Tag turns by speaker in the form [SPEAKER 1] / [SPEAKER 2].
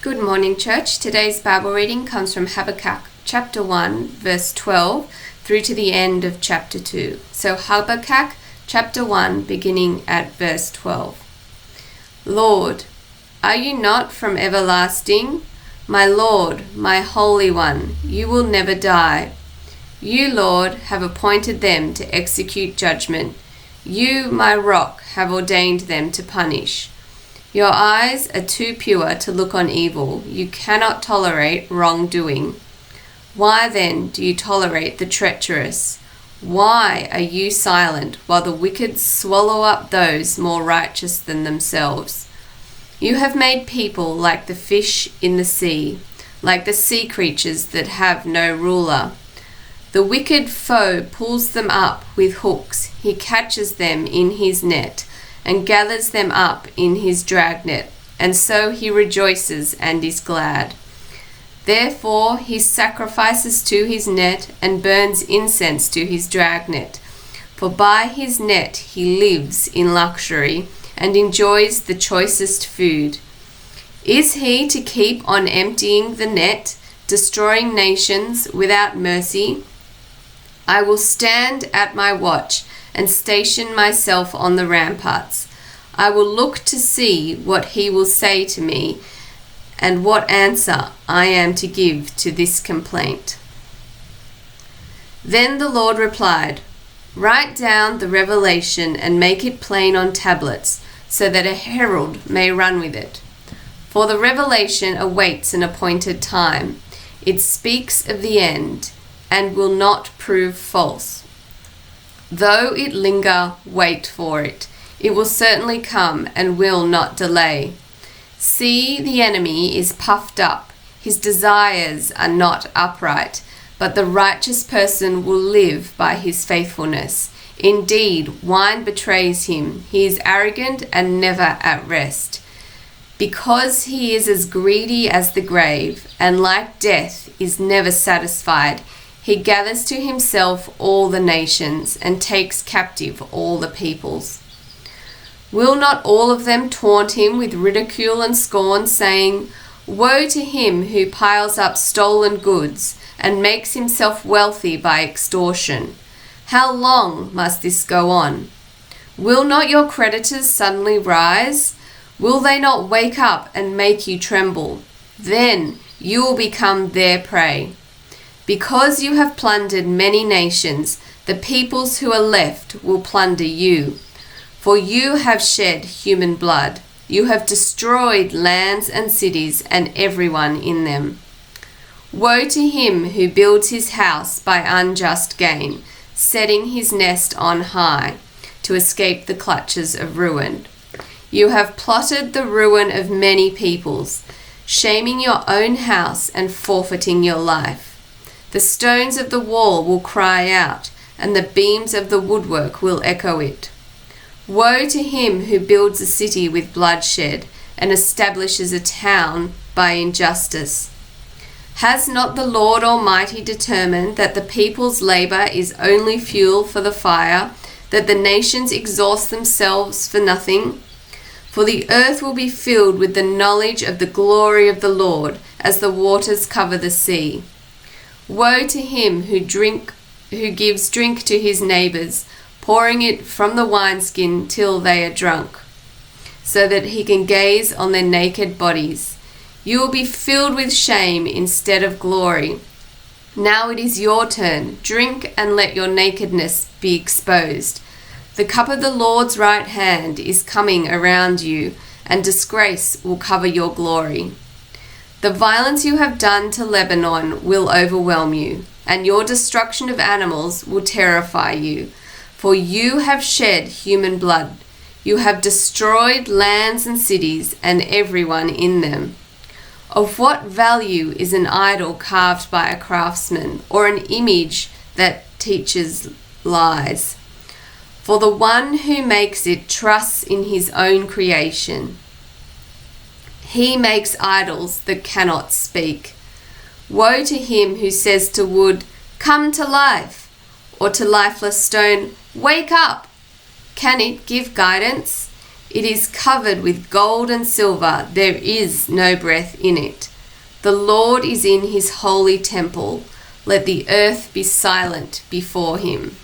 [SPEAKER 1] Good morning, church. Today's Bible reading comes from Habakkuk chapter 1, verse 12 through to the end of chapter 2. So Habakkuk chapter 1, beginning at verse 12. Lord, are you not from everlasting? My Lord, my Holy One, you will never die. You, Lord, have appointed them to execute judgment. You, my rock, have ordained them to punish. Your eyes are too pure to look on evil. You cannot tolerate wrongdoing. Why then do you tolerate the treacherous? Why are you silent while the wicked swallow up those more righteous than themselves? You have made people like the fish in the sea, like the sea creatures that have no ruler. The wicked foe pulls them up with hooks. He catches them in his net and gathers them up in his dragnet, and so he rejoices and is glad. Therefore he sacrifices to his net and burns incense to his dragnet. For by his net he lives in luxury and enjoys the choicest food. Is he to keep on emptying the net, destroying nations without mercy? I will stand at my watch and station myself on the ramparts. I will look to see what he will say to me and what answer I am to give to this complaint. Then the Lord replied, Write down the revelation and make it plain on tablets, so that a herald may run with it. For the revelation awaits an appointed time. It speaks of the end and will not prove false. Though it linger, wait for it. It will certainly come and will not delay. See, the enemy is puffed up. His desires are not upright, but the righteous person will live by his faithfulness. Indeed, wine betrays him. He is arrogant and never at rest. Because he is as greedy as the grave, and like death is never satisfied, he gathers to himself all the nations and takes captive all the peoples. Will not all of them taunt him with ridicule and scorn, saying, Woe to him who piles up stolen goods and makes himself wealthy by extortion? How long must this go on? Will not your creditors suddenly rise? Will they not wake up and make you tremble? Then you will become their prey. Because you have plundered many nations, the peoples who are left will plunder you. For you have shed human blood. You have destroyed lands and cities and everyone in them. Woe to him who builds his house by unjust gain, setting his nest on high to escape the clutches of ruin. You have plotted the ruin of many peoples, shaming your own house and forfeiting your life. The stones of the wall will cry out, and the beams of the woodwork will echo it. Woe to him who builds a city with bloodshed and establishes a town by injustice. Has not the Lord Almighty determined that the people's labor is only fuel for the fire, that the nations exhaust themselves for nothing? For the earth will be filled with the knowledge of the glory of the Lord as the waters cover the sea. Woe to him who gives drink to his neighbors, pouring it from the wineskin till they are drunk, so that he can gaze on their naked bodies. You will be filled with shame instead of glory. Now it is your turn. Drink and let your nakedness be exposed. The cup of the Lord's right hand is coming around you, and disgrace will cover your glory. The violence you have done to Lebanon will overwhelm you, and your destruction of animals will terrify you. For you have shed human blood. You have destroyed lands and cities and everyone in them. Of what value is an idol carved by a craftsman, or an image that teaches lies? For the one who makes it trusts in his own creation. He makes idols that cannot speak. Woe to him who says to wood, Come to life, or to lifeless stone, Wake up! Can it give guidance? It is covered with gold and silver. There is no breath in it. The Lord is in his holy temple. Let the earth be silent before him.